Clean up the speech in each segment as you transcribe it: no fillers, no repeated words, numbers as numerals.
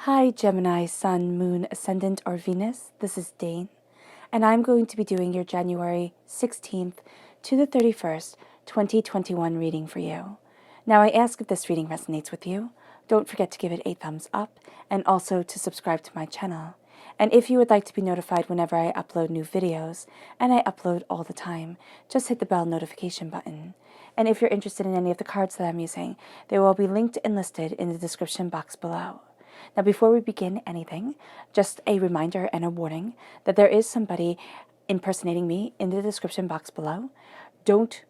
Hi Gemini, Sun, Moon, Ascendant, or Venus. This is Dane, and I'm going to be doing your January 16th to the 31st, 2021 reading for you. Now, I ask if this reading resonates with you. Don't forget to give it a thumbs up and also to subscribe to my channel. And if you would like to be notified whenever I upload new videos, and I upload all the time, just hit the bell notification button. And if you're interested in any of the cards that I'm using, they will be linked and listed in the description box below. Now, before we begin anything, just a reminder and a warning that there is somebody impersonating me in the description box below. Don't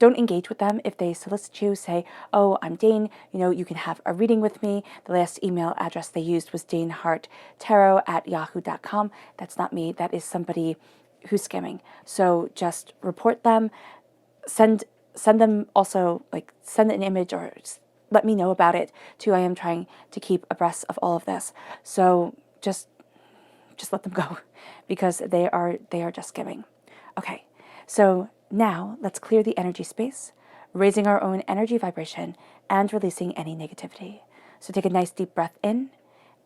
engage with them if they solicit you. Say, oh, I'm Dane, you can have a reading with me. The last email address they used was daneharttarot@yahoo.com. That's not me. That is somebody who's scamming. So just report them. Send them also, send an image or let me know about it too. I am trying to keep abreast of all of this. So just let them go because they are just scamming. Okay, so now let's clear the energy space, raising our own energy vibration and releasing any negativity. So take a nice deep breath in,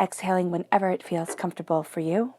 exhaling whenever it feels comfortable for you.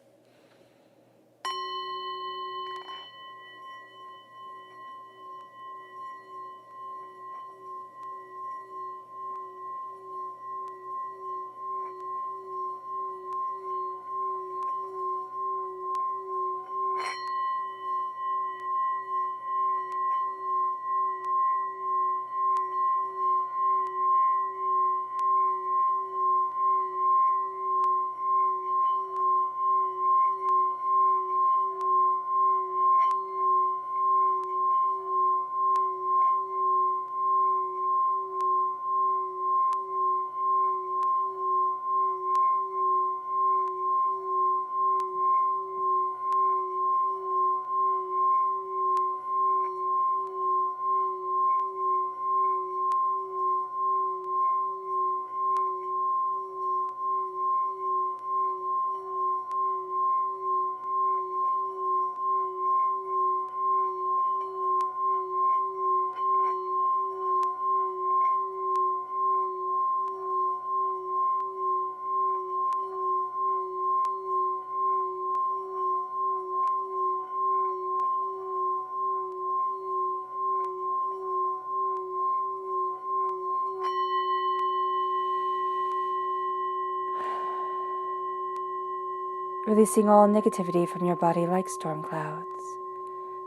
Releasing all negativity from your body like storm clouds,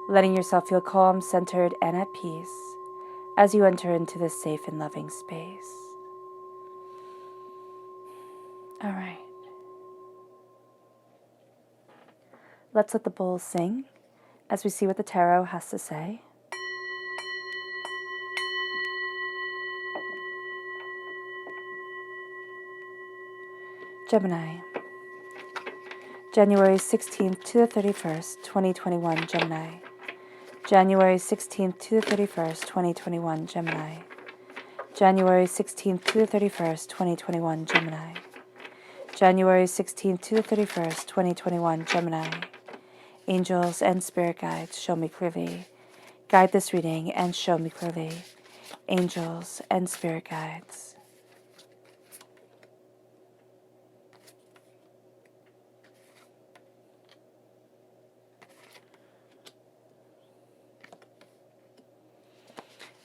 letting yourself feel calm, centered, and at peace as you enter into this safe and loving space. All right. Let's let the bowls sing as we see what the tarot has to say. Gemini, January 16th to the 31st, 2021, Gemini. January 16th to the 31st, 2021, Gemini. January 16th to the 31st, 2021, Gemini. January 16th to the 31st, 2021, Gemini. Angels and spirit guides, show me clearly. Guide this reading and show me clearly. Angels and spirit guides.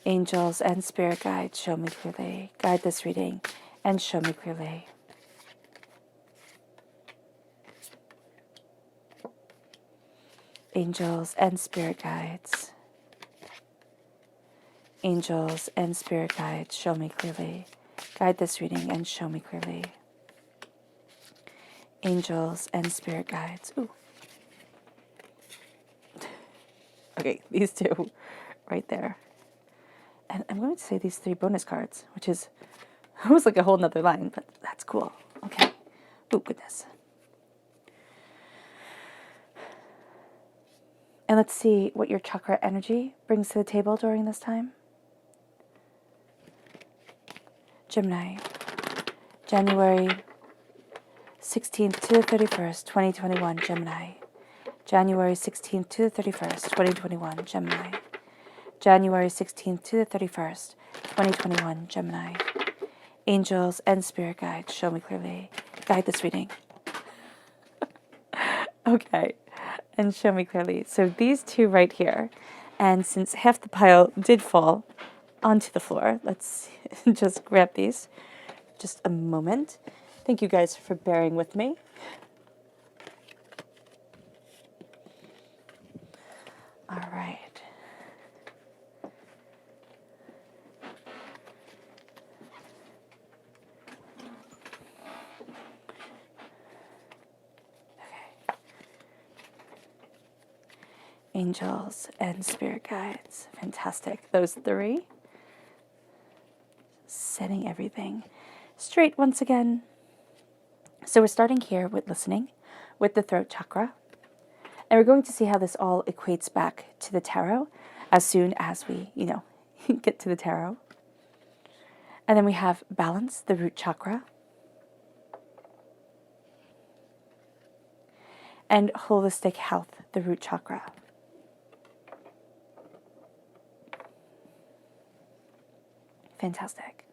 Angels and spirit guides, show me clearly. Guide this reading and show me clearly. Angels and spirit guides. Angels and spirit guides, show me clearly. Guide this reading and show me clearly. Angels and spirit guides. Ooh. Okay, these two right there. And I'm going to say these 3 bonus cards, which is almost like a whole nother line, but that's cool. Okay. Oh, goodness. And let's see what your chakra energy brings to the table during this time. Gemini, January 16th to the 31st, 2021, Gemini. January 16th to the 31st, 2021, Gemini. January 16th to the 31st, 2021, Gemini. Angels and spirit guides, show me clearly. guide this reading. Okay, and show me clearly. So these two right here, and since half the pile did fall onto the floor, let's just grab these. Just a moment. Thank you guys for bearing with me. All right. Angels and spirit guides. Fantastic. Those three. Setting everything straight once again. So we're starting here with listening, with the throat chakra. And we're going to see how this all equates back to the tarot as soon as we, get to the tarot. And then we have balance, the root chakra. And holistic health, the root chakra. Fantastic.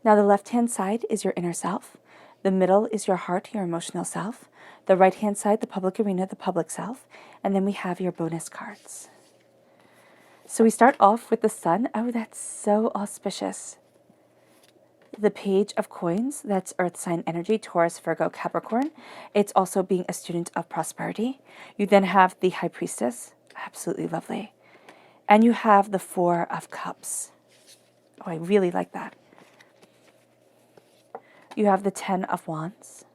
Now the left-hand side is your inner self. The middle is your heart, your emotional self. The right-hand side, the public arena, the public self. And then we have your bonus cards. So we start off with the sun. Oh, that's so auspicious. The page of coins, that's earth sign energy, Taurus, Virgo, Capricorn. It's also being a student of prosperity. You then have the high priestess. Absolutely lovely. And you have the 4 of cups. Oh, I really like that. You have the 10 of wands.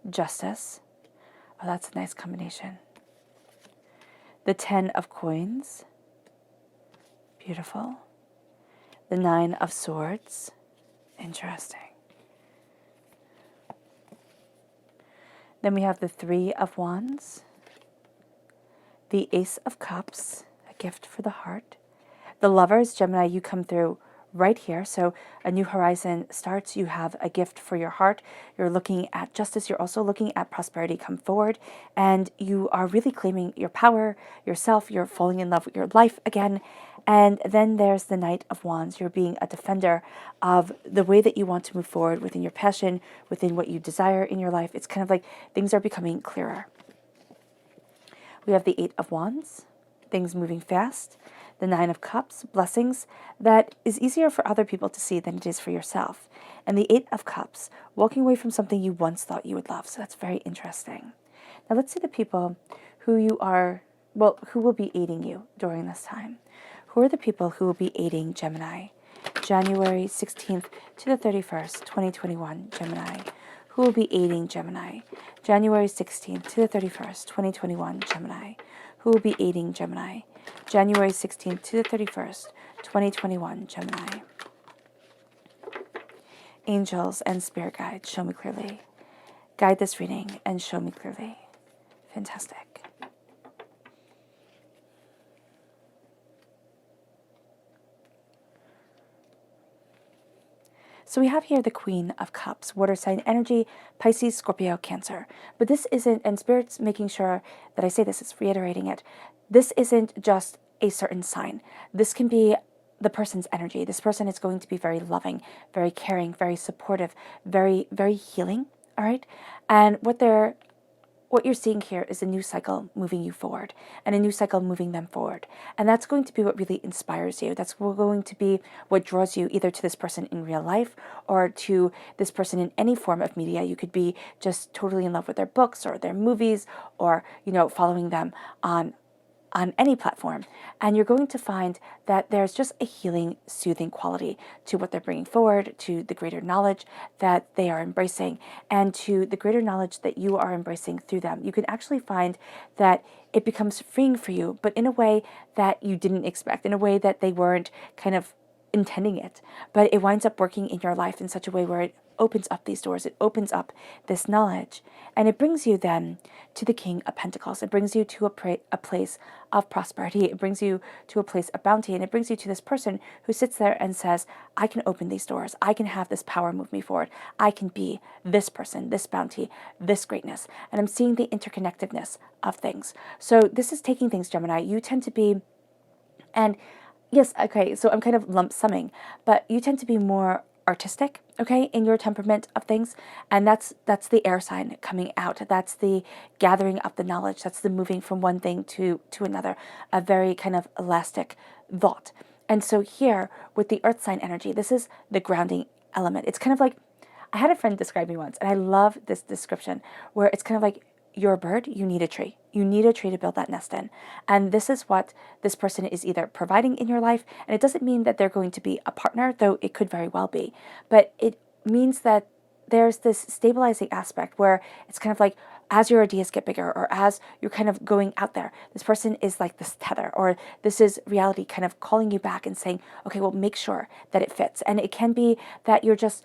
Justice. Oh, that's a nice combination. The 10 of coins. Beautiful. The 9 of swords. Interesting. Then we have the 3 of wands. The ace of cups, a gift for the heart. The lovers, Gemini, you come through right here. So a new horizon starts. You have a gift for your heart. You're looking at justice. You're also looking at prosperity come forward. And you are really claiming your power, yourself. You're falling in love with your life again. And then there's the Knight of Wands. You're being a defender of the way that you want to move forward within your passion, within what you desire in your life. It's kind of like things are becoming clearer. We have the 8 of Wands, things moving fast. The 9 of Cups, blessings that is easier for other people to see than it is for yourself. And the 8 of Cups, walking away from something you once thought you would love. So that's very interesting. Now let's see the people who who will be aiding you during this time. Who are the people who will be aiding Gemini? January 16th to the 31st, 2021, Gemini. Who will be aiding Gemini? January 16th to the 31st, 2021, Gemini. Who will be aiding Gemini? January 16th to the 31st, 2021, Gemini. Angels and spirit guides, show me clearly. Guide this reading and show me clearly. Fantastic. So we have here the Queen of Cups, water sign energy, Pisces, Scorpio, Cancer. But this isn't, and Spirit's making sure that I say this, it's reiterating it. This isn't just a certain sign. This can be the person's energy. This person is going to be very loving, very caring, very supportive, very, very healing, all right? And what you're seeing here is a new cycle moving you forward and a new cycle moving them forward. And that's going to be what really inspires you. That's going to be what draws you either to this person in real life or to this person in any form of media. You could be just totally in love with their books or their movies or, following them on any platform. And you're going to find that there's just a healing, soothing quality to what they're bringing forward, to the greater knowledge that they are embracing, and to the greater knowledge that you are embracing through them. You can actually find that it becomes freeing for you, but in a way that you didn't expect, in a way that they weren't kind of intending it. But it winds up working in your life in such a way where it opens up these doors, it opens up this knowledge, and it brings you then to the King of Pentacles. It brings you to a place of prosperity. It brings you to a place of bounty, and it brings you to this person who sits there and says, I can open these doors. I can have this power move me forward. I can be this person, this bounty, this greatness. And I'm seeing the interconnectedness of things. So this is taking things, Gemini. You tend to be, and yes, okay, so I'm kind of lump summing, but you tend to be more artistic, okay, in your temperament of things. And that's the air sign coming out. That's the gathering up the knowledge. That's the moving from one thing to another, a very kind of elastic thought. And so here with the earth sign energy, this is the grounding element. It's kind of like, I had a friend describe me once, and I love this description, where it's kind of like, you're a bird, you need a tree. You need a tree to build that nest in. And this is what this person is either providing in your life. And it doesn't mean that they're going to be a partner, though it could very well be. But it means that there's this stabilizing aspect where it's kind of like, as your ideas get bigger, or as you're kind of going out there, this person is like this tether, or this is reality kind of calling you back and saying, okay, well, make sure that it fits. And it can be that you're just,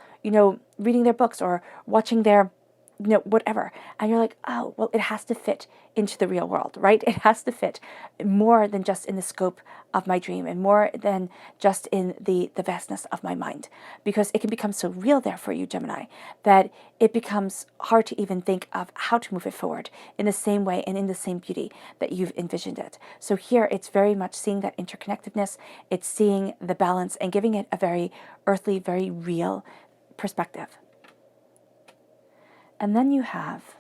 reading their books or watching their whatever. And you're like, oh, well, it has to fit into the real world, right? It has to fit more than just in the scope of my dream, and more than just in the vastness of my mind, because it can become so real there for you, Gemini, that it becomes hard to even think of how to move it forward in the same way and in the same beauty that you've envisioned it. So here it's very much seeing that interconnectedness, it's seeing the balance and giving it a very earthly, very real perspective. And then you have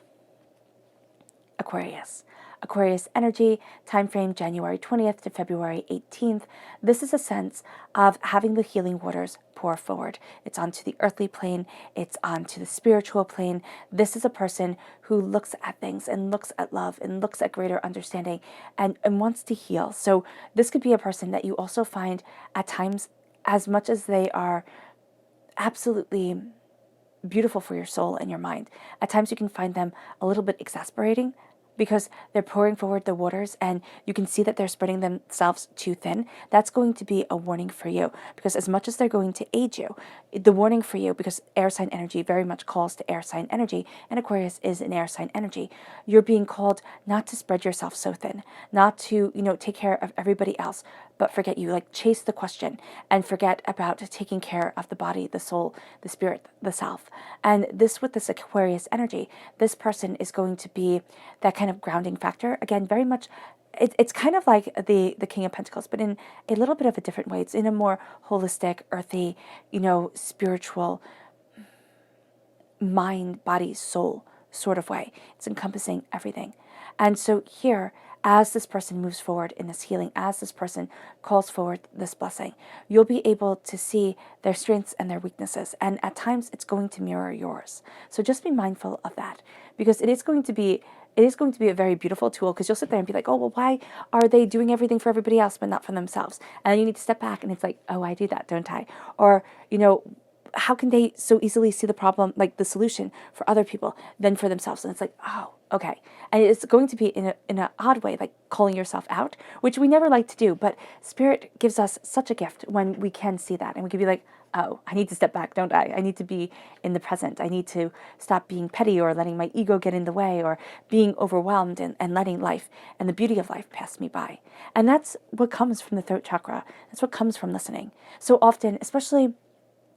Aquarius. Aquarius energy, time frame January 20th to February 18th. This is a sense of having the healing waters pour forward. It's onto the earthly plane. It's onto the spiritual plane. This is a person who looks at things and looks at love and looks at greater understanding and wants to heal. So this could be a person that you also find at times, as much as they are absolutely beautiful for your soul and your mind, at times you can find them a little bit exasperating, because they're pouring forward the waters and you can see that they're spreading themselves too thin. That's going to be a warning for you, because as much as they're going to aid you, the warning for you, because air sign energy very much calls to air sign energy, and Aquarius is an air sign energy, you're being called not to spread yourself so thin, not to, take care of everybody else, but forget you, like chase the question and forget about taking care of the body, the soul, the spirit, the self. And this, with this Aquarius energy, this person is going to be that kind of grounding factor. Again, very much, it's kind of like the King of Pentacles, but in a little bit of a different way. It's in a more holistic, earthy, spiritual, mind, body, soul sort of way. It's encompassing everything. And so here, as this person moves forward in this healing, as this person calls forward this blessing, you'll be able to see their strengths and their weaknesses. And at times it's going to mirror yours. So just be mindful of that, because it is going to be a very beautiful tool, because you'll sit there and be like, oh, well, why are they doing everything for everybody else but not for themselves? And then you need to step back and it's like, oh, I do that, don't I? Or, how can they so easily see the problem, like the solution for other people than for themselves? And it's like, oh, okay. And it's going to be in an odd way, like calling yourself out, which we never like to do. But Spirit gives us such a gift when we can see that. And we can be like, oh, I need to step back, don't I? I need to be in the present. I need to stop being petty or letting my ego get in the way, or being overwhelmed and letting life and the beauty of life pass me by. And that's what comes from the throat chakra. That's what comes from listening. So often, especially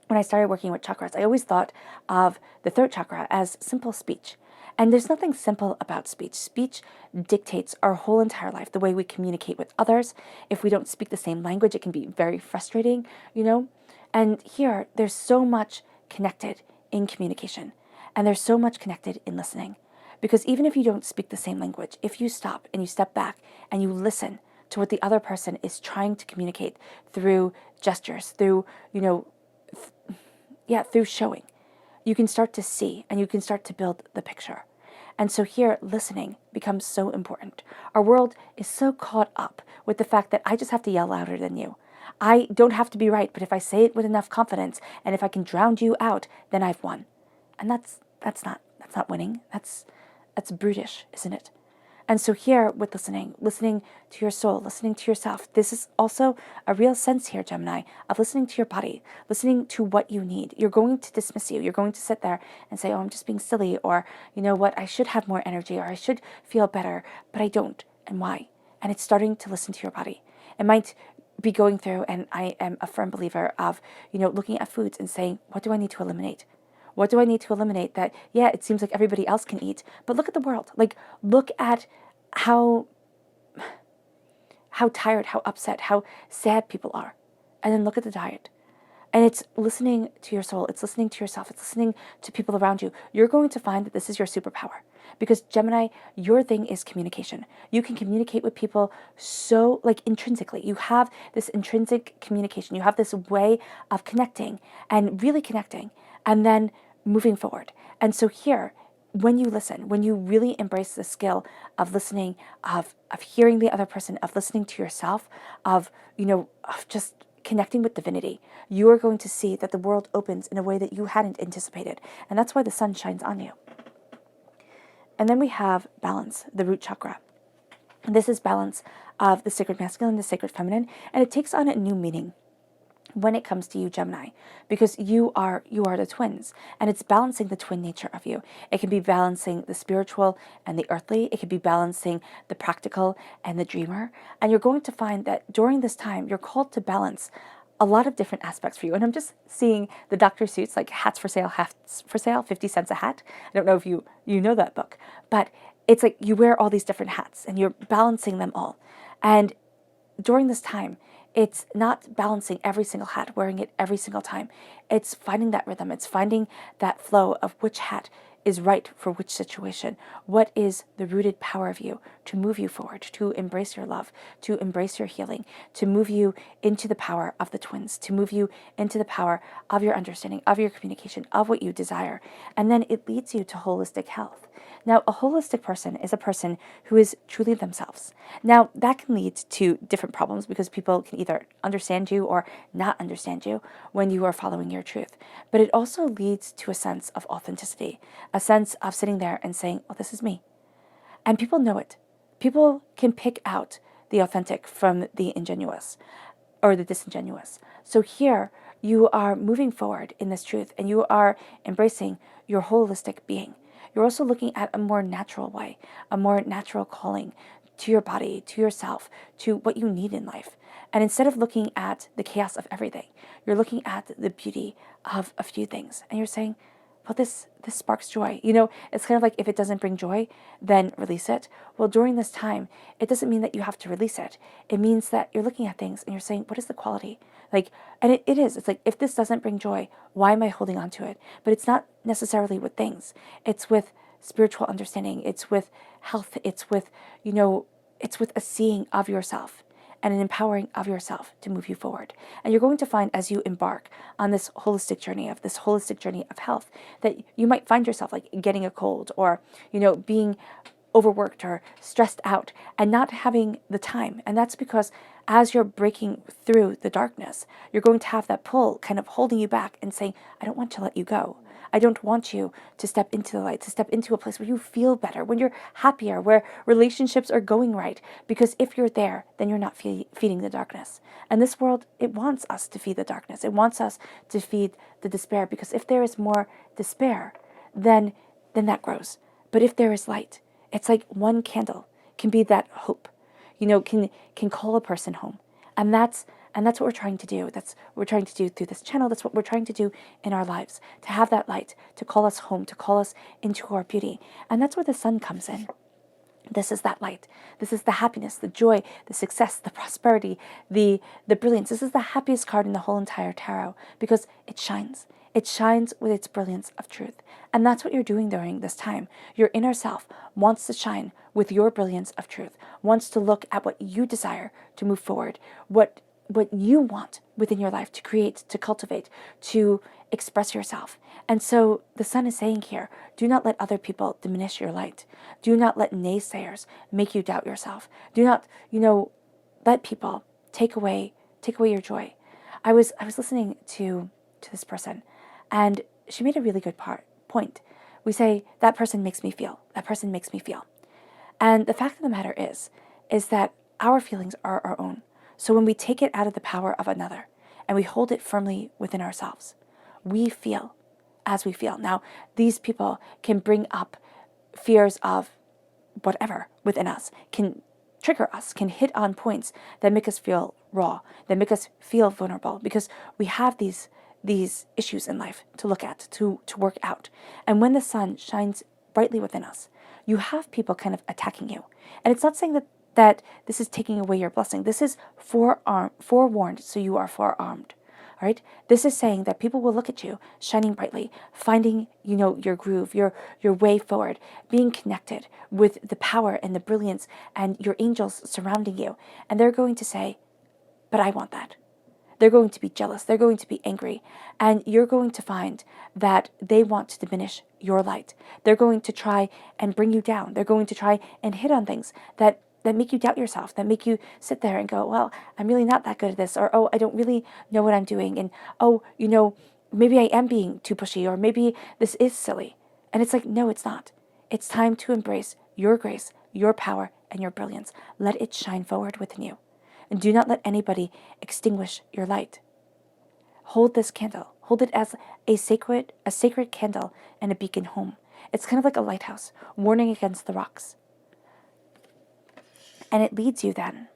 when I started working with chakras, I always thought of the throat chakra as simple speech. And there's nothing simple about speech. Speech dictates our whole entire life, the way we communicate with others. If we don't speak the same language, it can be very frustrating, And here, there's so much connected in communication. And there's so much connected in listening. Because even if you don't speak the same language, if you stop and you step back and you listen to what the other person is trying to communicate through gestures, through, through showing, you can start to see and you can start to build the picture. And so here, listening becomes so important. Our world is so caught up with the fact that I just have to yell louder than you. I don't have to be right, but if I say it with enough confidence and if I can drown you out, then I've won. And that's not winning. That's brutish, isn't it? And so here with listening to your soul, listening to yourself, this is also a real sense here, Gemini, of listening to your body, listening to what you need. You're going to dismiss you. You're going to sit there and say, oh, I'm just being silly, or you know what, I should have more energy, or I should feel better, but I don't. And why? And it's starting to listen to your body. It might be going through, and I am a firm believer of, looking at foods and saying, what do I need to eliminate? What do I need to eliminate that, it seems like everybody else can eat, but look at the world. Like, look at how tired, how upset, how sad people are. And then look at the diet. And it's listening to your soul, it's listening to yourself, it's listening to people around you. You're going to find that this is your superpower. Because Gemini, your thing is communication. You can communicate with people so, like, intrinsically. You have this intrinsic communication. You have this way of connecting and really connecting and then moving forward. And so here, when you listen, when you really embrace the skill of listening, of hearing the other person, of listening to yourself, of just connecting with divinity, you are going to see that the world opens in a way that you hadn't anticipated. And that's why the sun shines on you. And then we have balance, the root chakra. And this is balance of the sacred masculine, the sacred feminine, and it takes on a new meaning when it comes to you, Gemini, because you are the twins, and it's balancing the twin nature of you. It can be balancing the spiritual and the earthly. It can be balancing the practical and the dreamer. And you're going to find that during this time, you're called to balance a lot of different aspects for you. And I'm just seeing the doctor suits, like hats for sale, 50 cents a hat. I don't know if you know that book, but it's like you wear all these different hats and you're balancing them all. And during this time, it's not balancing every single hat, wearing it every single time. It's finding that rhythm. It's finding that flow of which hat is right for which situation. What is the rooted power of you to move you forward, to embrace your love, to embrace your healing, to move you into the power of the twins, to move you into the power of your understanding, of your communication, of what you desire. And then it leads you to holistic health. Now, a holistic person is a person who is truly themselves. Now, that can lead to different problems because people can either understand you or not understand you when you are following your truth. But it also leads to a sense of authenticity, a sense of sitting there and saying, oh, this is me. And people know it. People can pick out the authentic from the ingenuous or the disingenuous. So here, you are moving forward in this truth and you are embracing your holistic being. You're also looking at a more natural way, a more natural calling to your body, to yourself, to what you need in life. And instead of looking at the chaos of everything, you're looking at the beauty of a few things. And you're saying, well, this sparks joy. It's kind of like if it doesn't bring joy, then release it. Well, during this time, it doesn't mean that you have to release it. It means that you're looking at things and you're saying, what is the quality? And it is. It's like, if this doesn't bring joy, why am I holding on to it? But it's not necessarily with things. It's with spiritual understanding. It's with health. It's with, it's with a seeing of yourself and an empowering of yourself to move you forward. And you're going to find as you embark on this holistic journey of health, that you might find yourself like getting a cold or, being overworked or stressed out and not having the time. And that's because as you're breaking through the darkness, you're going to have that pull kind of holding you back and saying, I don't want to let you go. I don't want you to step into the light, to step into a place where you feel better, when you're happier, where relationships are going right. Because if you're there, then you're not feeding the darkness. And this world, it wants us to feed the darkness. It wants us to feed the despair. Because if there is more despair, then that grows. But if there is light, it's like one candle can be that hope, can call a person home. And that's what we're trying to do. That's what we're trying to do through this channel. That's what we're trying to do in our lives, to have that light, to call us home, to call us into our beauty. And that's where the sun comes in. This is that light. This is the happiness, the joy, the success, the prosperity, the brilliance. This is the happiest card in the whole entire tarot because it shines. It shines with its brilliance of truth. And that's what you're doing during this time. Your inner self wants to shine with your brilliance of truth, wants to look at what you desire to move forward, what you want within your life to create, to cultivate, to express yourself. And so the sun is saying here, do not let other people diminish your light. Do not let naysayers make you doubt yourself. Do not, let people take away your joy. I was listening to this person, and she made a really good point. We say, that person makes me feel. That person makes me feel. And the fact of the matter is that our feelings are our own. So when we take it out of the power of another and we hold it firmly within ourselves, we feel as we feel. Now, these people can bring up fears of whatever within us, can trigger us, can hit on points that make us feel raw, that make us feel vulnerable, because we have these issues in life to look at, to work out. And when the sun shines brightly within us, you have people kind of attacking you. And it's not saying that this is taking away your blessing. This is forewarned, so you are forearmed. right? This is saying that people will look at you shining brightly, finding, your groove, your way forward, being connected with the power and the brilliance and your angels surrounding you. And they're going to say, but I want that. They're going to be jealous. They're going to be angry. And you're going to find that they want to diminish your light. They're going to try and bring you down. They're going to try and hit on things that make you doubt yourself, that make you sit there and go, well, I'm really not that good at this. Or, oh, I don't really know what I'm doing. And, oh, maybe I am being too pushy, or maybe this is silly. And it's like, no, it's not. It's time to embrace your grace, your power, and your brilliance. Let it shine forward within you. And do not let anybody extinguish your light. Hold this candle. Hold it as a sacred candle and a beacon home. It's kind of like a lighthouse, warning against the rocks. And it leads you then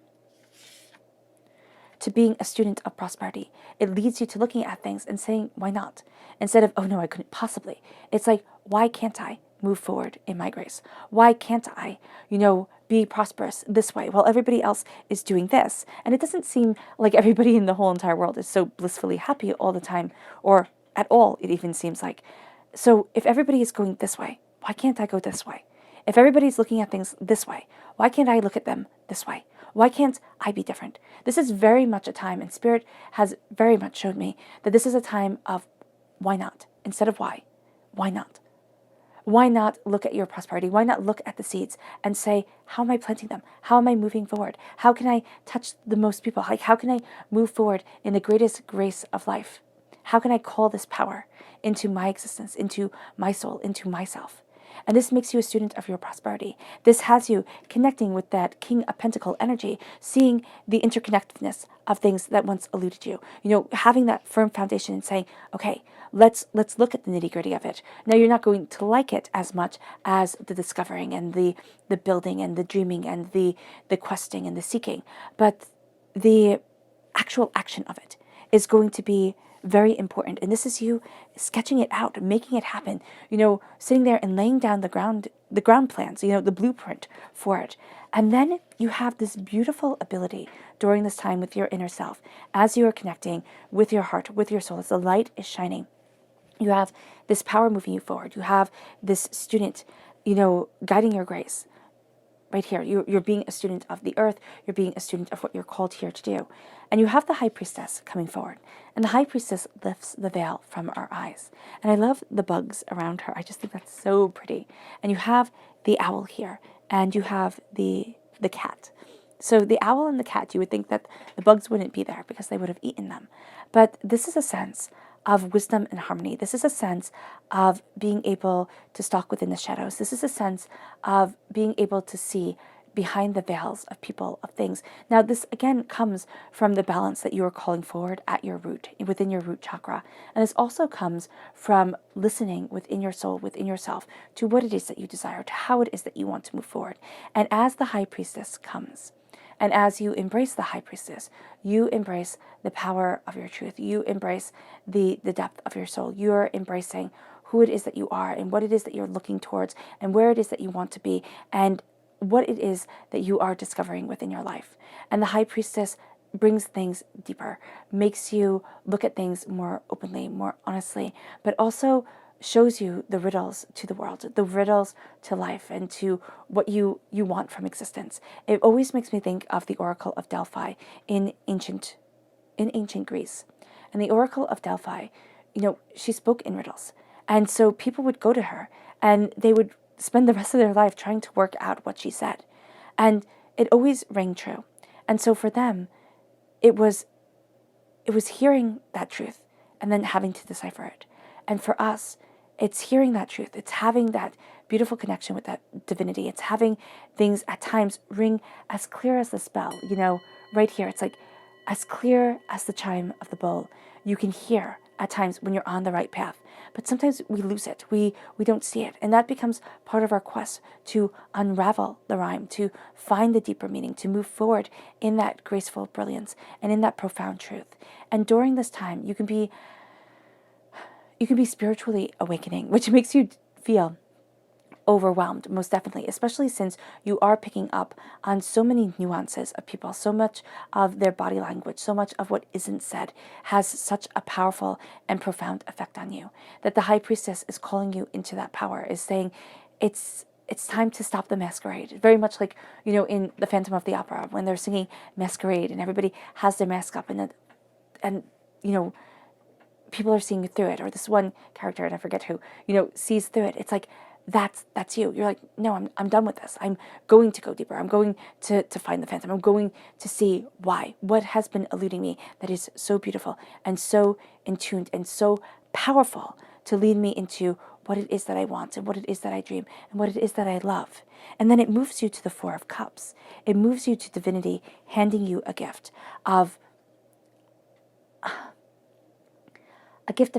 to being a student of prosperity. It leads you to looking at things and saying, why not? Instead of, oh no, I couldn't possibly. It's like, why can't I move forward in my grace? Why can't I, be prosperous this way while everybody else is doing this? And it doesn't seem like everybody in the whole entire world is so blissfully happy all the time, or at all, it even seems like. So if everybody is going this way, why can't I go this way? If everybody's looking at things this way, why can't I look at them this way? Why can't I be different? This is very much a time, and Spirit has very much showed me that this is a time of why not instead of why. Why not? Why not look at your prosperity? Why not look at the seeds and say, how am I planting them? How am I moving forward? How can I touch the most people? Like, how can I move forward in the greatest grace of life? How can I call this power into my existence, into my soul, into myself? And this makes you a student of your prosperity. This has you connecting with that King of Pentacle energy, seeing the interconnectedness of things that once eluded you. Having that firm foundation and saying, okay, let's look at the nitty-gritty of it. Now, you're not going to like it as much as the discovering and the building and the dreaming and the questing and the seeking, but the actual action of it is going to be very important. And this is you sketching it out, making it happen, sitting there and laying down the ground plans, the blueprint for it. And then you have this beautiful ability during this time with your inner self, as you are connecting with your heart, with your soul, as the light is shining. You have this power moving you forward. You have this student, guiding your grace. Right here, you're being a student of the earth. You're being a student of what you're called here to do. And you have the high priestess coming forward. And the high priestess lifts the veil from our eyes. And I love the bugs around her. I just think that's so pretty. And you have the owl here. And you have the cat. So the owl and the cat, you would think that the bugs wouldn't be there because they would have eaten them. But this is a sense of wisdom and harmony. This is a sense of being able to stalk within the shadows. This is a sense of being able to see behind the veils of people, of things. Now, this again comes from the balance that you are calling forward at your root, within your root chakra. And this also comes from listening within your soul, within yourself, to what it is that you desire, to how it is that you want to move forward. And as the high priestess comes, and as you embrace the high priestess, you embrace the power of your truth. You embrace the depth of your soul. You're embracing who it is that you are and what it is that you're looking towards and where it is that you want to be and what it is that you are discovering within your life. And the high priestess brings things deeper, makes you look at things more openly, more honestly, but also shows you the riddles to the world, the riddles to life, and to what you want from existence. It always makes me think of the Oracle of Delphi in ancient Greece. And the Oracle of Delphi, she spoke in riddles. And so people would go to her and they would spend the rest of their life trying to work out what she said. And it always rang true. And so for them, it was hearing that truth and then having to decipher it. And for us, it's hearing that truth. It's having that beautiful connection with that divinity. It's having things at times ring as clear as the spell. Right here, it's like as clear as the chime of the bowl. You can hear at times when you're on the right path. But sometimes we lose it. We don't see it. And that becomes part of our quest to unravel the rhyme, to find the deeper meaning, to move forward in that graceful brilliance and in that profound truth. And during this time, you can be spiritually awakening, which makes you feel overwhelmed, most definitely, especially since you are picking up on so many nuances of people, so much of their body language, so much of what isn't said has such a powerful and profound effect on you, that the high priestess is calling you into that power, is saying it's time to stop the masquerade. Very much like, in The Phantom of the Opera, when they're singing Masquerade and everybody has their mask up and people are seeing through it, or this one character, and I forget who, sees through it. It's like, that's you. You're like, no, I'm done with this. I'm going to go deeper. I'm going to find the phantom. I'm going to see why. What has been eluding me that is so beautiful and so in tuned and so powerful to lead me into what it is that I want and what it is that I dream and what it is that I love. And then it moves you to the Four of Cups. It moves you to divinity handing you a gift of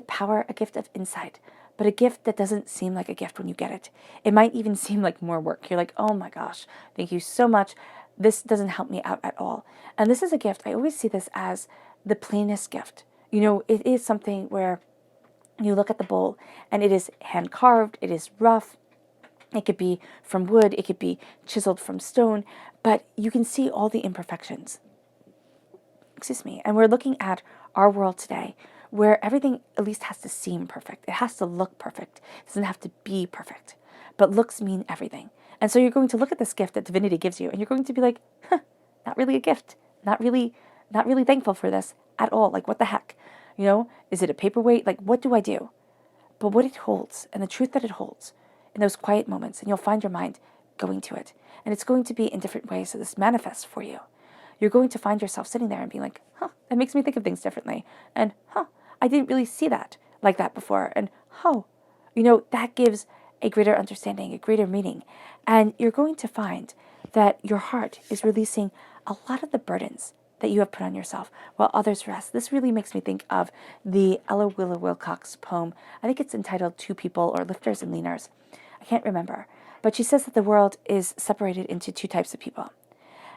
power, a gift of insight, but a gift that doesn't seem like a gift when you get it. It might even seem like more work. You're like, oh my gosh, thank you so much. This doesn't help me out at all. And this is a gift. I always see this as the plainest gift. It is something where you look at the bowl and it is hand carved, it is rough, it could be from wood, it could be chiseled from stone, but you can see all the imperfections. Excuse me. And we're looking at our world today where everything at least has to seem perfect. It has to look perfect. It doesn't have to be perfect. But looks mean everything. And so you're going to look at this gift that divinity gives you and you're going to be like, not really a gift. Not really thankful for this at all. Like, what the heck? Is it a paperweight? Like, what do I do? But what it holds and the truth that it holds in those quiet moments, and you'll find your mind going to it. And it's going to be in different ways so this manifests for you. You're going to find yourself sitting there and being like, that makes me think of things differently. And, I didn't really see that like that before. And, that gives a greater understanding, a greater meaning. And you're going to find that your heart is releasing a lot of the burdens that you have put on yourself while others rest. This really makes me think of the Ella Wheeler Wilcox poem. I think it's entitled Two People or Lifters and Leaners. I can't remember. But she says that the world is separated into two types of people.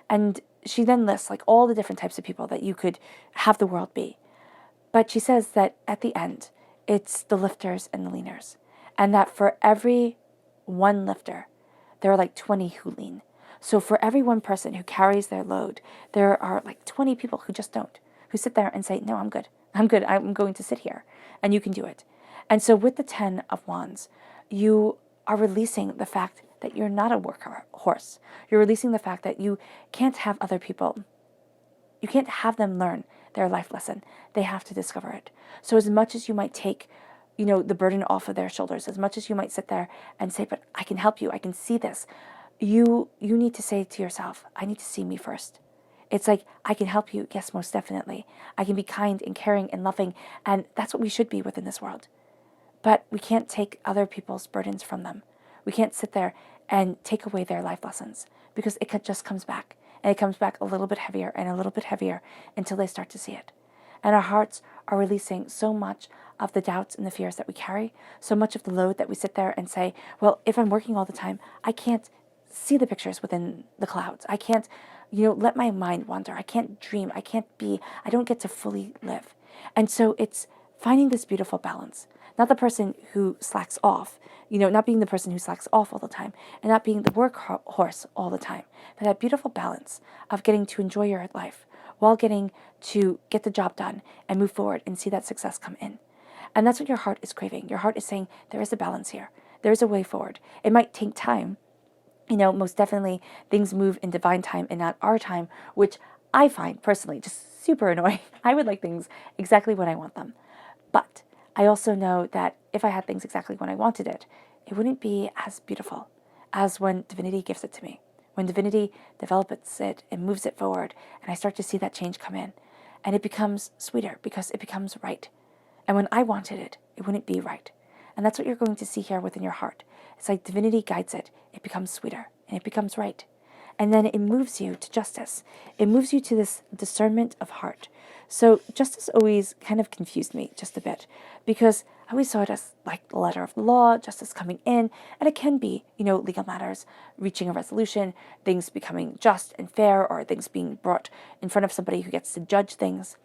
And she then lists like all the different types of people that you could have the world be. But she says that at the end, it's the lifters and the leaners. And that for every one lifter, there are like 20 who lean. So for every one person who carries their load, there are like 20 people who just don't, who sit there and say, no, I'm good. I'm good. I'm going to sit here. And you can do it. And so with the 10 of Wands, you are releasing the fact that you're not a workhorse. You're releasing the fact that you can't have other people, you can't have them learn their life lesson. They have to discover it. So as much as you might take, the burden off of their shoulders, as much as you might sit there and say, but I can help you, I can see this, you need to say to yourself, I need to see me first. It's like, I can help you. Yes, most definitely. I can be kind and caring and loving. And that's what we should be within this world. But we can't take other people's burdens from them. We can't sit there and take away their life lessons because it just comes back. And it comes back a little bit heavier and a little bit heavier until they start to see it. And our hearts are releasing so much of the doubts and the fears that we carry, so much of the load that we sit there and say, well, if I'm working all the time, I can't see the pictures within the clouds. I can't, let my mind wander. I can't dream. I don't get to fully live. And so it's finding this beautiful balance. Not the person who slacks off, not being the person who slacks off all the time and not being the workhorse all the time, but that beautiful balance of getting to enjoy your life while getting to get the job done and move forward and see that success come in. And that's what your heart is craving. Your heart is saying, there is a balance here. There is a way forward. It might take time. Most definitely things move in divine time and not our time, which I find personally just super annoying. I would like things exactly when I want them. But I also know that if I had things exactly when I wanted it, it wouldn't be as beautiful as when divinity gives it to me. When divinity develops it and moves it forward, and I start to see that change come in, and it becomes sweeter because it becomes right. And when I wanted it, it wouldn't be right. And that's what you're going to see here within your heart. It's like divinity guides it. It becomes sweeter and it becomes right. And then it moves you to justice. It moves you to this discernment of heart. So justice always kind of confused me just a bit because I always saw it as like the letter of the law, justice coming in, and it can be, legal matters, reaching a resolution, things becoming just and fair, or things being brought in front of somebody who gets to judge things.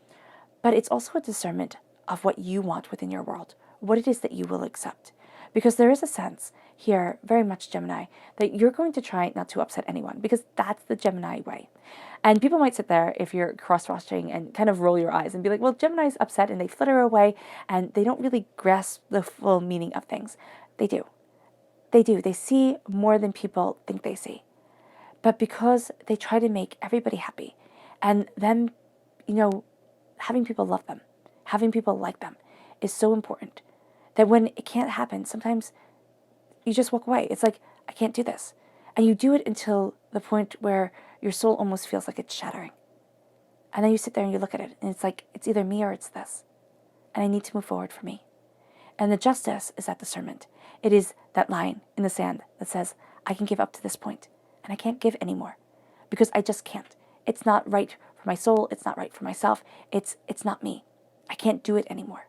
But it's also a discernment of what you want within your world, what it is that you will accept. Because there is a sense here, very much Gemini, that you're going to try not to upset anyone, because that's the Gemini way. And people might sit there, if you're cross-watching, and kind of roll your eyes and be like, well, Gemini's upset and they flitter away and they don't really grasp the full meaning of things. They do. They do. They see more than people think they see. But because they try to make everybody happy, and them, having people love them, having people like them is so important, that when it can't happen, sometimes you just walk away. It's like, I can't do this. And you do it until the point where your soul almost feels like it's shattering. And then you sit there and you look at it, and it's like, it's either me or it's this. And I need to move forward for me. And the justice is that discernment. It is that line in the sand that says, I can give up to this point, and I can't give anymore, because I just can't. It's not right for my soul. It's not right for myself. It's not me. I can't do it anymore.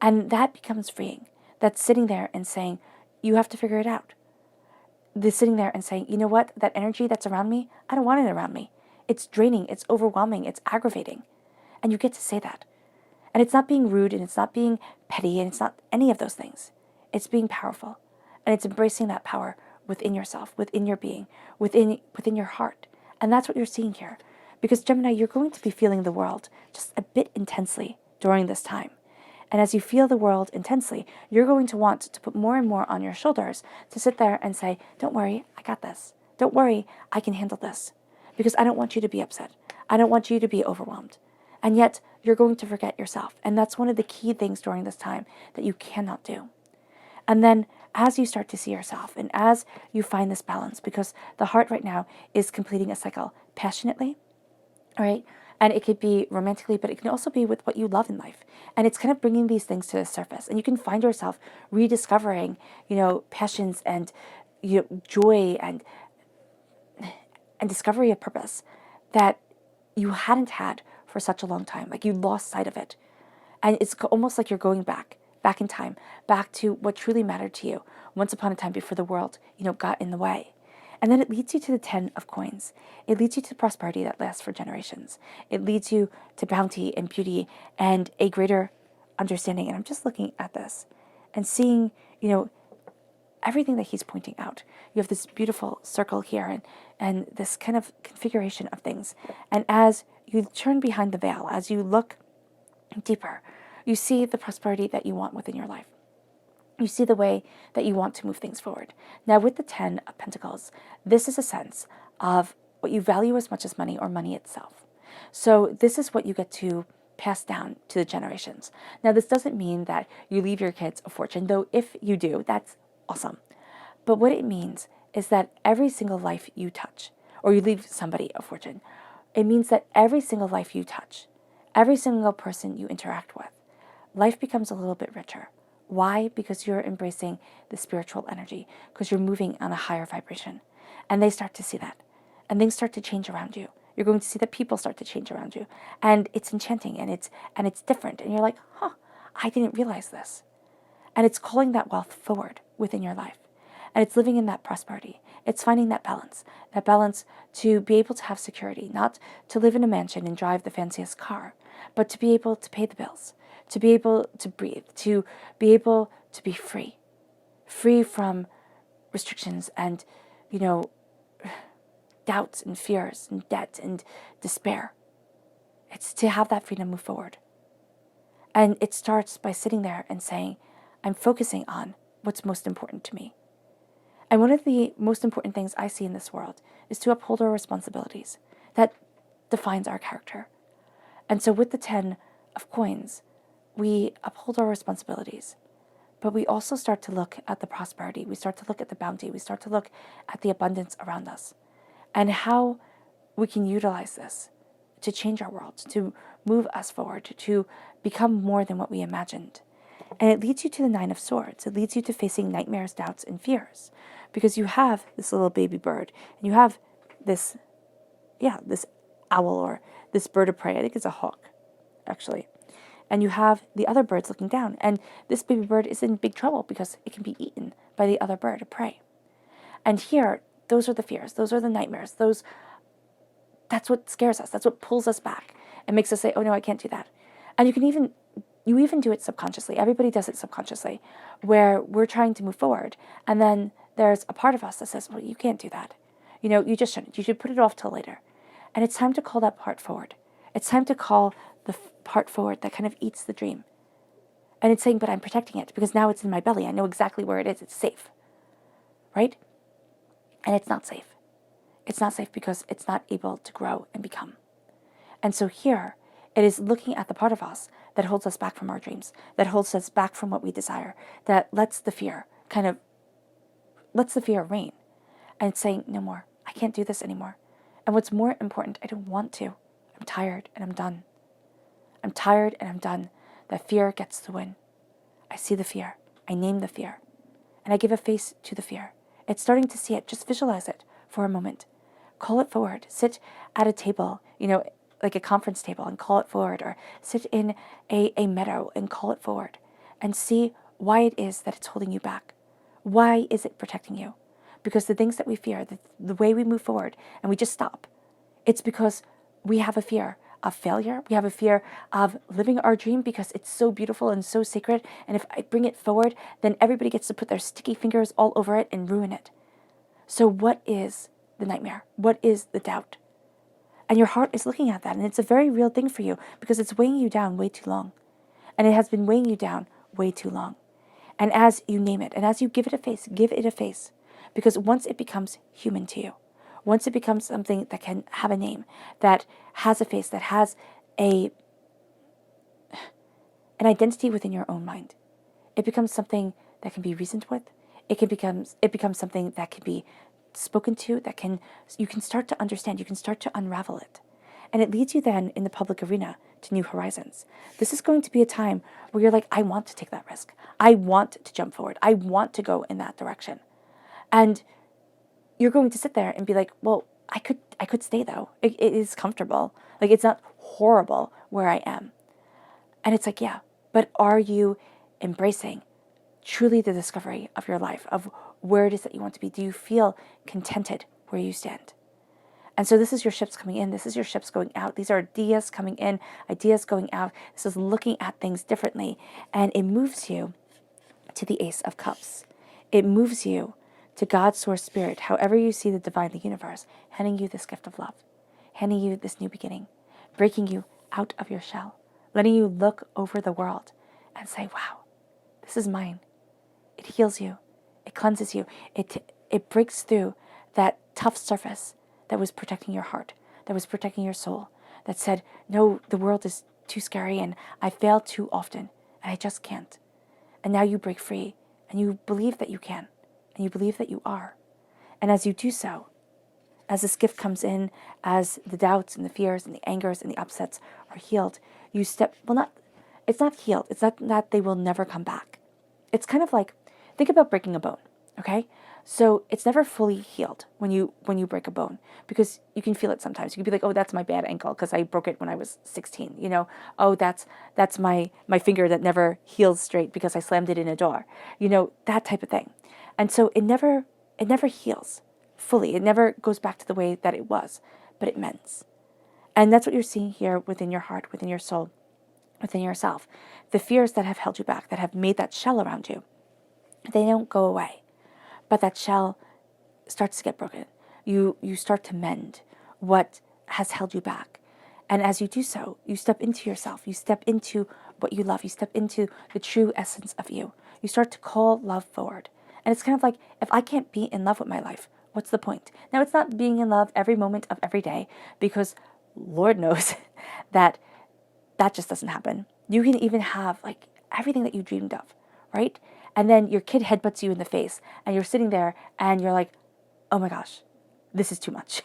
And that becomes freeing. That's sitting there and saying, you have to figure it out. They're sitting there and saying, you know what? That energy that's around me, I don't want it around me. It's draining. It's overwhelming. It's aggravating. And you get to say that. And it's not being rude, and it's not being petty, and it's not any of those things. It's being powerful. And it's embracing that power within yourself, within your being, within your heart. And that's what you're seeing here. Because Gemini, you're going to be feeling the world just a bit intensely during this time. And as you feel the world intensely, you're going to want to put more and more on your shoulders to sit there and say, don't worry, I got this. Don't worry, I can handle this. Because I don't want you to be upset. I don't want you to be overwhelmed. And yet, you're going to forget yourself. And that's one of the key things during this time that you cannot do. And then, as you start to see yourself, and as you find this balance, because the heart right now is completing a cycle passionately, all right? And it could be romantically, but it can also be with what you love in life. And it's kind of bringing these things to the surface. And you can find yourself rediscovering, passions and joy and discovery of purpose that you hadn't had for such a long time. Like, you lost sight of it. And it's almost like you're going back in time, back to what truly mattered to you once upon a time before the world, got in the way. And then it leads you to the 10 of coins. It leads you to prosperity that lasts for generations. It leads you to bounty and beauty and a greater understanding. And I'm just looking at this and seeing, everything that he's pointing out. You have this beautiful circle here and this kind of configuration of things. And as you turn behind the veil, as you look deeper, you see the prosperity that you want within your life. You see the way that you want to move things forward. Now, with the 10 of Pentacles, this is a sense of what you value as much as money, or money itself. So this is what you get to pass down to the generations. Now, this doesn't mean that you leave your kids a fortune, though if you do, that's awesome. But what it means is that every single life you touch, or you leave somebody a fortune, it means that every single life you touch, every single person you interact with, life becomes a little bit richer. Why? Because you're embracing the spiritual energy, because you're moving on a higher vibration. And they start to see that. And things start to change around you. You're going to see that people start to change around you. And it's enchanting, and it's different. And you're like, I didn't realize this. And it's calling that wealth forward within your life. And it's living in that prosperity. It's finding that balance to be able to have security, not to live in a mansion and drive the fanciest car, but to be able to pay the bills, to be able to breathe, to be able to be free from restrictions and, doubts and fears and debt and despair. It's to have that freedom move forward. And it starts by sitting there and saying, I'm focusing on what's most important to me. And one of the most important things I see in this world is to uphold our responsibilities. That defines our character. And so with the 10 of coins, we uphold our responsibilities. But we also start to look at the prosperity. We start to look at the bounty. We start to look at the abundance around us. And how we can utilize this to change our world, to move us forward, to become more than what we imagined. And it leads you to the 9 of Swords. It leads you to facing nightmares, doubts, and fears. Because you have this little baby bird, and you have this owl, or this bird of prey. I think it's a hawk, actually. And you have the other birds looking down. And this baby bird is in big trouble because it can be eaten by the other bird of prey. And here, those are the fears. Those are the nightmares. That's what scares us. That's what pulls us back and makes us say, oh no, I can't do that. And you can even you even do it subconsciously. Everybody does it subconsciously, where we're trying to move forward. And then there's a part of us that says, well, you can't do that. You just shouldn't. You should put it off till later. And it's time to call that part forward. It's time to call the part forward that kind of eats the dream. And it's saying, but I'm protecting it because now it's in my belly. I know exactly where it is. It's safe, right? And it's not safe. It's not safe because it's not able to grow and become. And so here, it is looking at the part of us that holds us back from our dreams, that holds us back from what we desire, that lets the fear reign. And it's saying, no more. I can't do this anymore. And what's more important, I don't want to. I'm tired and I'm done. I'm tired and I'm done. That fear gets the win. I see the fear. I name the fear. And I give a face to the fear. It's starting to see it. Just visualize it for a moment. Call it forward. Sit at a table, like a conference table, and call it forward. Or sit in a meadow and call it forward. And see why it is that it's holding you back. Why is it protecting you? Because the things that we fear, the way we move forward and we just stop, it's because we have a fear of failure. We have a fear of living our dream because it's so beautiful and so sacred. And if I bring it forward, then everybody gets to put their sticky fingers all over it and ruin it. So what is the nightmare? What is the doubt? And your heart is looking at that. And it's a very real thing for you because it's weighing you down way too long. And it has been weighing you down way too long. And as you name it, and as you give it a face, give it a face. Because once it becomes human to you, once it becomes something that can have a name, that has a face, that has an identity within your own mind, it becomes something that can be reasoned with. It becomes something that can be spoken to, you can start to understand, you can start to unravel it. And it leads you then in the public arena to new horizons. This is going to be a time where you're like, I want to take that risk. I want to jump forward. I want to go in that direction. And you're going to sit there and be like, well, I could stay though. It is comfortable. Like, it's not horrible where I am. And it's like, yeah, but are you embracing truly the discovery of your life, of where it is that you want to be? Do you feel contented where you stand? And so this is your ships coming in. This is your ships going out. These are ideas coming in, ideas going out. This is looking at things differently. And it moves you to the Ace of Cups. It moves you to God's source spirit, however you see the divine, the universe, handing you this gift of love, handing you this new beginning, breaking you out of your shell, letting you look over the world and say, wow, this is mine. It heals you. It cleanses you. It breaks through that tough surface that was protecting your heart, that was protecting your soul, that said, no, the world is too scary and I fail too often and I just can't. And now you break free and you believe that you can. And you believe that you are. And as you do so, as this gift comes in, as the doubts and the fears and the angers and the upsets are healed, you step, it's not healed. It's not that they will never come back. It's kind of like, think about breaking a bone, okay? So it's never fully healed when you break a bone because you can feel it sometimes. You can be like, oh, that's my bad ankle because I broke it when I was 16, Oh, that's my finger that never heals straight because I slammed it in a door, that type of thing. And so it never heals fully. It never goes back to the way that it was, but it mends. And that's what you're seeing here within your heart, within your soul, within yourself. The fears that have held you back, that have made that shell around you, they don't go away. But that shell starts to get broken. You start to mend what has held you back. And as you do so, you step into yourself. You step into what you love. You step into the true essence of you. You start to call love forward. And it's kind of like, if I can't be in love with my life, what's the point? Now, it's not being in love every moment of every day, because Lord knows that just doesn't happen. You can even have like everything that you dreamed of, right? And then your kid headbutts you in the face and you're sitting there and you're like, oh my gosh, this is too much,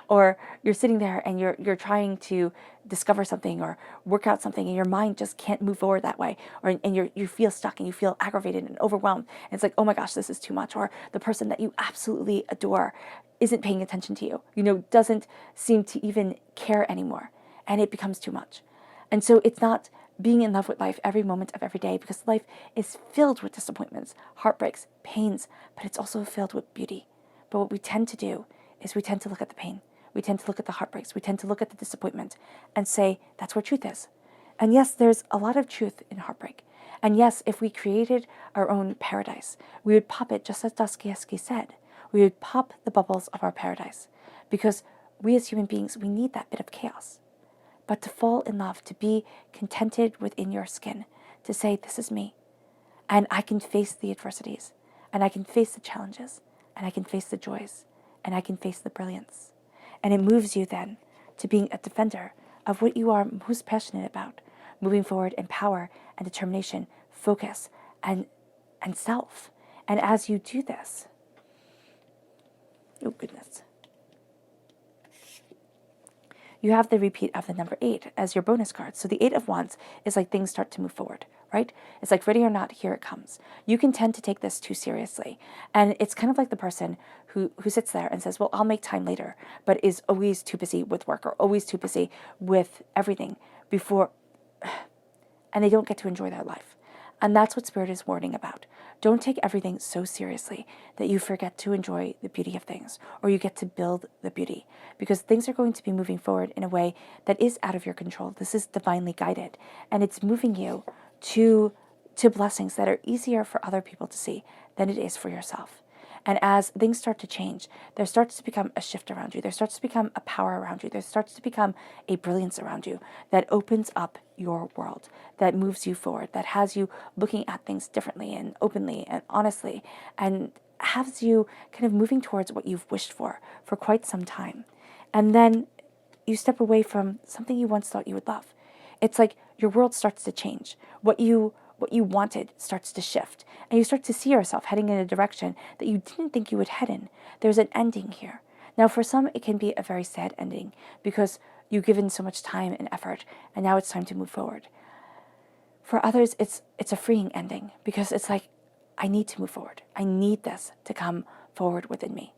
or you're sitting there and you're trying to discover something or work out something and your mind just can't move forward that way, and you feel stuck and you feel aggravated and overwhelmed. And it's like, oh my gosh, this is too much. Or the person that you absolutely adore isn't paying attention to you, doesn't seem to even care anymore, and it becomes too much. And so it's not being in love with life every moment of every day, because life is filled with disappointments, heartbreaks, pains, but it's also filled with beauty. But what we tend to do is we tend to look at the pain. We tend to look at the heartbreaks. We tend to look at the disappointment and say, that's where truth is. And yes, there's a lot of truth in heartbreak. And yes, if we created our own paradise, we would pop it just as Dostoevsky said. We would pop the bubbles of our paradise because we as human beings, we need that bit of chaos. But to fall in love, to be contented within your skin, to say, this is me, and I can face the adversities, and I can face the challenges, and I can face the joys, and I can face the brilliance. And it moves you then to being a defender of what you are most passionate about, moving forward in power and determination, focus, and self. And as you do this, oh goodness, you have the repeat of the number 8 as your bonus card. So the 8 of Wands is like things start to move forward, right? It's like ready or not, here it comes. You can tend to take this too seriously. And it's kind of like the person who sits there and says, well, I'll make time later, but is always too busy with work or always too busy with everything before, and they don't get to enjoy their life. And that's what Spirit is warning about. Don't take everything so seriously that you forget to enjoy the beauty of things, or you get to build the beauty, because things are going to be moving forward in a way that is out of your control. This is divinely guided, and it's moving you to blessings that are easier for other people to see than it is for yourself. And as things start to change, there starts to become a shift around you. There starts to become a power around you. There starts to become a brilliance around you that opens up your world, that moves you forward, that has you looking at things differently and openly and honestly, and has you kind of moving towards what you've wished for quite some time. And then you step away from something you once thought you would love. It's like your world starts to change. What you wanted starts to shift, and you start to see yourself heading in a direction that you didn't think you would head in. There's an ending here. Now, for some, it can be a very sad ending because you've given so much time and effort, and now it's time to move forward. For others, it's a freeing ending because it's like, I need to move forward. I need this to come forward within me.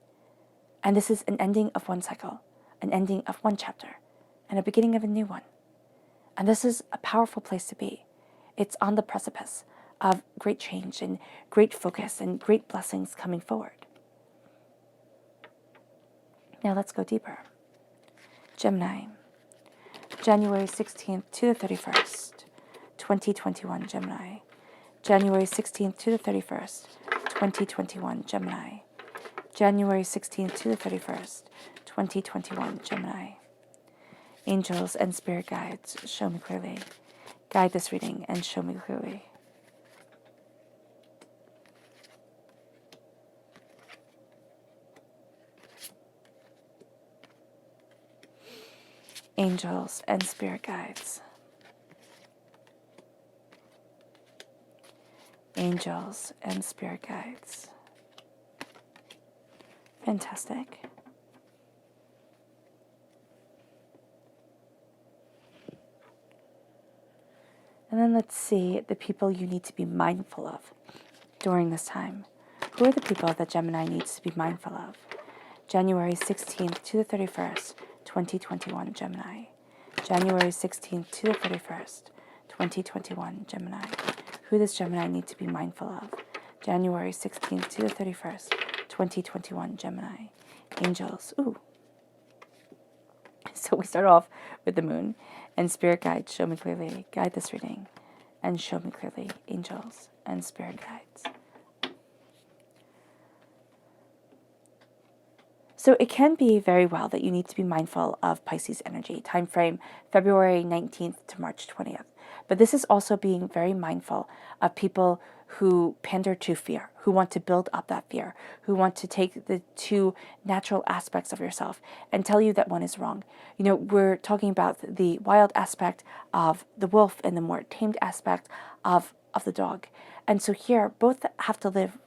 And this is an ending of one cycle, an ending of one chapter, and a beginning of a new one. And this is a powerful place to be. It's on the precipice of great change and great focus and great blessings coming forward. Now let's go deeper. Gemini, January 16th to the 31st, 2021, Gemini. January 16th to the 31st, 2021, Gemini. January 16th to the 31st, 2021, Gemini. Angels and spirit guides, show me clearly. Guide this reading and show me clearly. Angels and spirit guides. Angels and spirit guides. Fantastic. And then let's see the people you need to be mindful of during this time. Who are the people that Gemini needs to be mindful of? January 16th to the 31st, 2021, Gemini. January 16th to the 31st, 2021, Gemini. Who does Gemini need to be mindful of? January 16th to the 31st, 2021, Gemini. Angels. Ooh. So we start off with the moon. And spirit guides, show me clearly. Guide this reading and show me clearly. Angels and spirit guides. So it can be very well that you need to be mindful of Pisces energy, time frame February 19th to March 20th. But this is also being very mindful of people who pander to fear, who want to build up that fear, who want to take the two natural aspects of yourself and tell you that one is wrong. You know, we're talking about the wild aspect of the wolf and the more tamed aspect of the dog. And so here, both have to live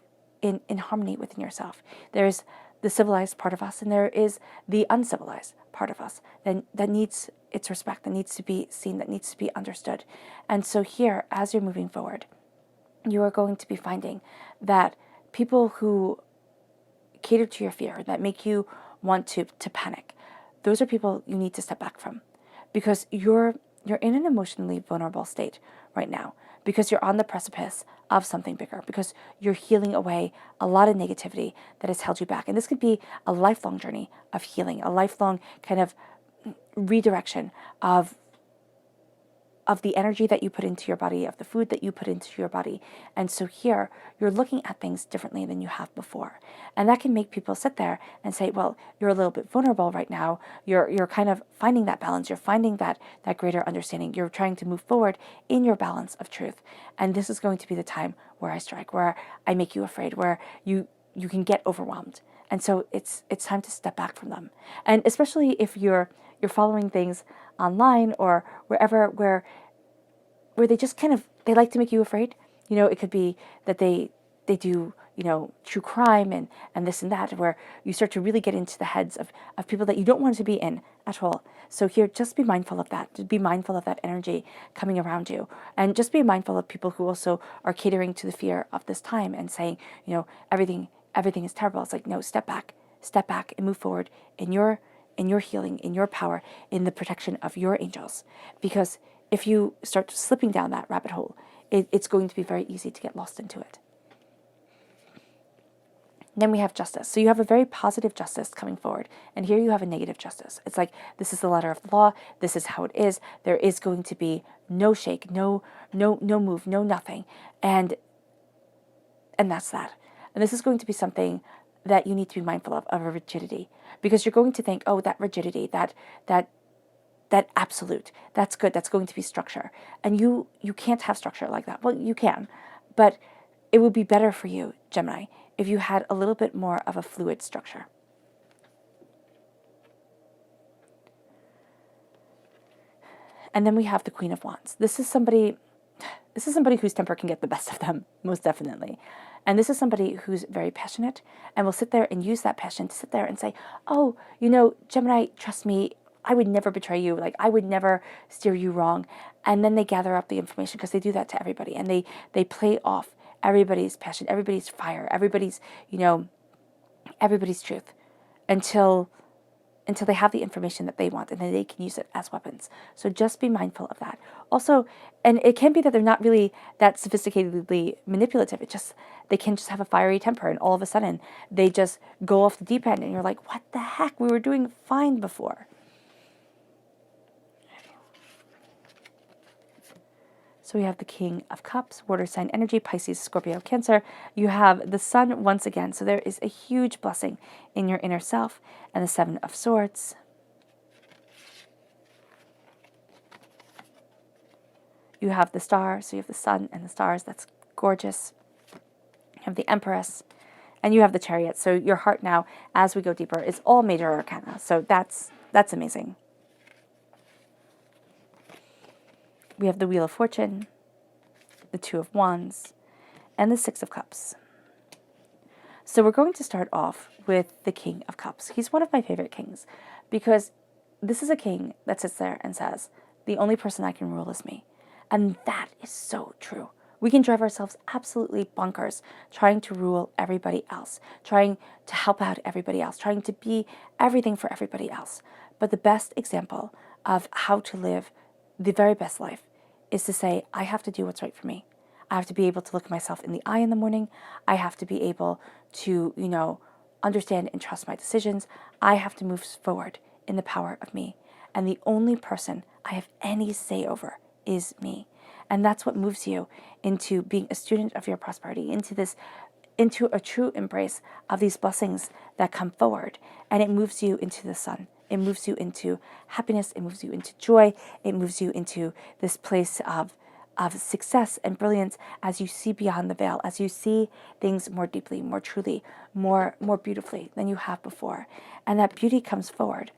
in harmony within yourself. There's the civilized part of us, and there is the uncivilized part of us that needs its respect, that needs to be seen, that needs to be understood. And so here, as you're moving forward, you are going to be finding that people who cater to your fear, that make you want to panic, those are people you need to step back from, because you're in an emotionally vulnerable state right now, because you're on the precipice of something bigger, because you're healing away a lot of negativity that has held you back. And this could be a lifelong journey of healing, a lifelong kind of redirection of of the energy that you put into your body, of the food that you put into your body. And so here, you're looking at things differently than you have before. And that can make people sit there and say, well, you're a little bit vulnerable right now. You're kind of finding that balance. You're finding that greater understanding. You're trying to move forward in your balance of truth. And this is going to be the time where I strike, where I make you afraid, where you can get overwhelmed. And so it's time to step back from them. And especially if you're following things online or wherever where they just kind of, they like to make you afraid. It could be that they do, true crime and this and that, where you start to really get into the heads of people that you don't want to be in at all. So here, just be mindful of that. Be mindful of that energy coming around you. And just be mindful of people who also are catering to the fear of this time and saying, everything is terrible. It's like, no, step back and move forward in your healing, in your power, in the protection of your angels. Because if you start slipping down that rabbit hole, it's going to be very easy to get lost into it. Then we have justice. So you have a very positive justice coming forward. And here you have a negative justice. It's like, this is the letter of the law. This is how it is. There is going to be no shake, no move, no nothing. And that's that. And this is going to be something that you need to be mindful of a rigidity. Because you're going to think, oh, that rigidity, that absolute, that's good, that's going to be structure. And you can't have structure like that. Well, you can, but it would be better for you, Gemini, if you had a little bit more of a fluid structure. And then we have the Queen of Wands. This is somebody whose temper can get the best of them, most definitely. And this is somebody who's very passionate and will sit there and use that passion to sit there and say, oh, Gemini, trust me, I would never betray you. Like, I would never steer you wrong. And then they gather up the information, because they do that to everybody. And they play off everybody's passion, everybody's fire, everybody's truth until they have the information that they want, and then they can use it as weapons. So just be mindful of that. Also, and it can be that they're not really that sophisticatedly manipulative. They can just have a fiery temper, and all of a sudden they just go off the deep end, and you're like, what the heck? We were doing fine before. So we have the King of Cups, water sign energy, Pisces, Scorpio, Cancer. You have the Sun once again. So there is a huge blessing in your inner self. And the Seven of Swords. You have the Star. So you have the Sun and the stars. That's gorgeous. You have the Empress. And you have the Chariot. So your heart now, as we go deeper, is all major arcana. So that's amazing. We have the Wheel of Fortune, the Two of Wands, and the Six of Cups. So we're going to start off with the King of Cups. He's one of my favorite kings, because this is a king that sits there and says, the only person I can rule is me. And that is so true. We can drive ourselves absolutely bonkers trying to rule everybody else, trying to help out everybody else, trying to be everything for everybody else. But the best example of how to live the very best life is to say, I have to do what's right for me. I have to be able to look myself in the eye in the morning. I have to be able to, understand and trust my decisions. I have to move forward in the power of me. And the only person I have any say over is me. And that's what moves you into being a student of your prosperity, into a true embrace of these blessings that come forward. And it moves you into the sun. It moves you into happiness. It moves you into joy. It moves you into this place of success and brilliance as you see beyond the veil, as you see things more deeply, more truly, more beautifully than you have before. And that beauty comes forward.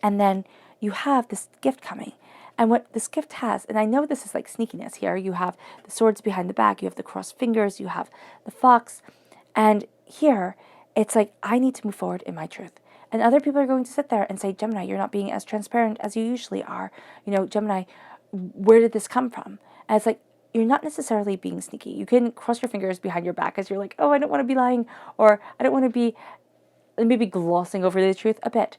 And then you have this gift coming. And what this gift has, and I know this is like sneakiness here, you have the swords behind the back, you have the crossed fingers, you have the fox. And here, it's like, I need to move forward in my truth. And other people are going to sit there and say, Gemini, you're not being as transparent as you usually are. Gemini, where did this come from? And it's like, you're not necessarily being sneaky. You can cross your fingers behind your back as you're like, oh, I don't want to be lying, or I don't want to be maybe glossing over the truth a bit.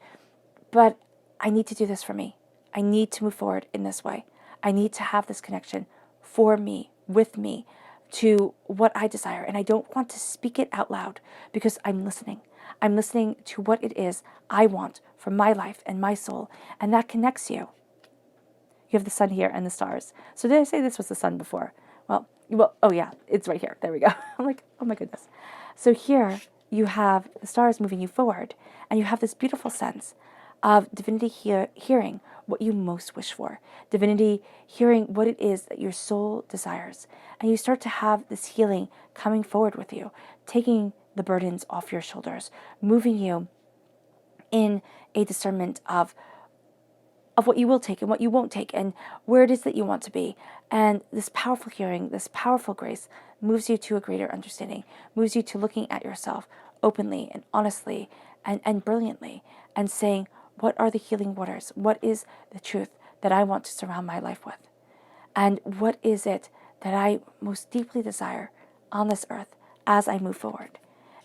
But I need to do this for me. I need to move forward in this way. I need to have this connection for me, with me, to what I desire. And I don't want to speak it out loud because I'm listening. I'm listening to what it is I want for my life and my soul. And that connects you. You have the sun here and the stars. So did I say this was the sun before? Well, oh yeah, it's right here. There we go. I'm like, oh my goodness. So here you have the stars moving you forward, and you have this beautiful sense of divinity hearing what you most wish for, divinity hearing what it is that your soul desires. And you start to have this healing coming forward with you, taking the burdens off your shoulders, moving you in a discernment of what you will take and what you won't take, and where it is that you want to be. And this powerful hearing, this powerful grace moves you to a greater understanding, moves you to looking at yourself openly and honestly and brilliantly, and saying, what are the healing waters? What is the truth that I want to surround my life with? And what is it that I most deeply desire on this earth as I move forward?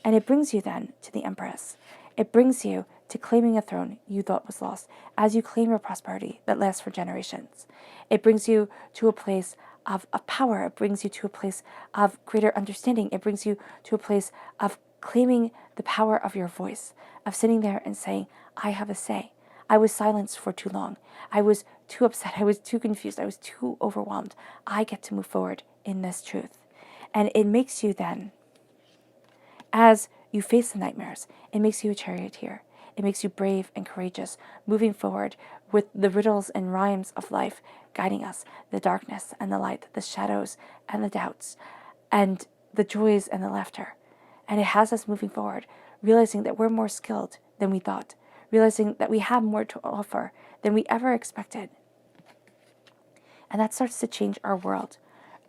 And it brings you then to the Empress. It brings you to claiming a throne you thought was lost as you claim your prosperity that lasts for generations. It brings you to a place of power. It brings you to a place of greater understanding. It brings you to a place of claiming the power of your voice, of sitting there and saying, I have a say. I was silenced for too long. I was too upset. I was too confused. I was too overwhelmed. I get to move forward in this truth. And it makes you then, as you face the nightmares, it makes you a charioteer. It makes you brave and courageous, moving forward with the riddles and rhymes of life guiding us, the darkness and the light, the shadows and the doubts, and the joys and the laughter. And it has us moving forward, realizing that we're more skilled than we thought, realizing that we have more to offer than we ever expected. And that starts to change our world.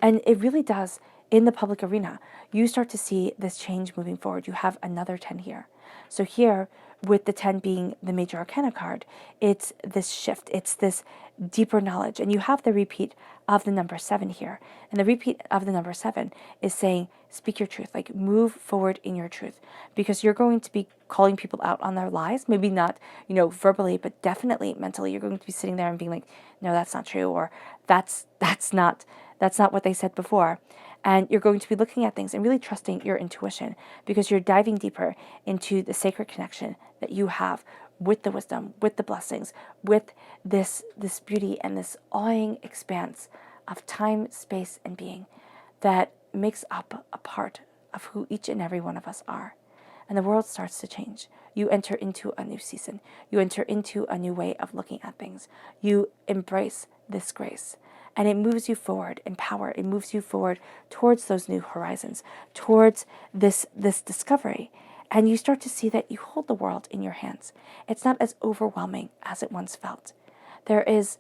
And it really does in the public arena. You start to see this change moving forward. You have another 10 here. So here, with the 10 being the major arcana card, it's this shift. It's this deeper knowledge. And you have the repeat of the number 7 here. And the repeat of the number 7 is saying, speak your truth, like move forward in your truth, because you're going to be calling people out on their lies. Maybe not, verbally, but definitely mentally. You're going to be sitting there and being like, no, that's not true. Or that's not what they said before. And you're going to be looking at things and really trusting your intuition, because you're diving deeper into the sacred connection that you have with the wisdom, with the blessings, with this beauty and this awing expanse of time, space, and being that makes up a part of who each and every one of us are. And the world starts to change. You enter into a new season. You enter into a new way of looking at things. You embrace this grace. And it moves you forward in power. It moves you forward towards those new horizons, towards this discovery. And you start to see that you hold the world in your hands. It's not as overwhelming as it once felt. There is,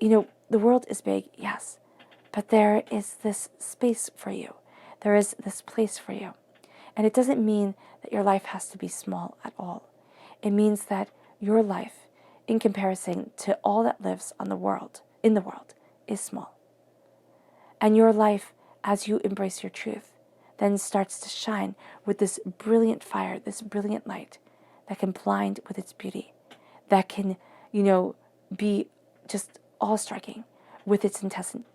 the world is big, yes, but there is this space for you. There is this place for you. And it doesn't mean that your life has to be small at all. It means that your life, in comparison to all that lives in the world, is small. And your life, as you embrace your truth, then starts to shine with this brilliant fire, this brilliant light that can blind with its beauty, that can, be just awe-striking with its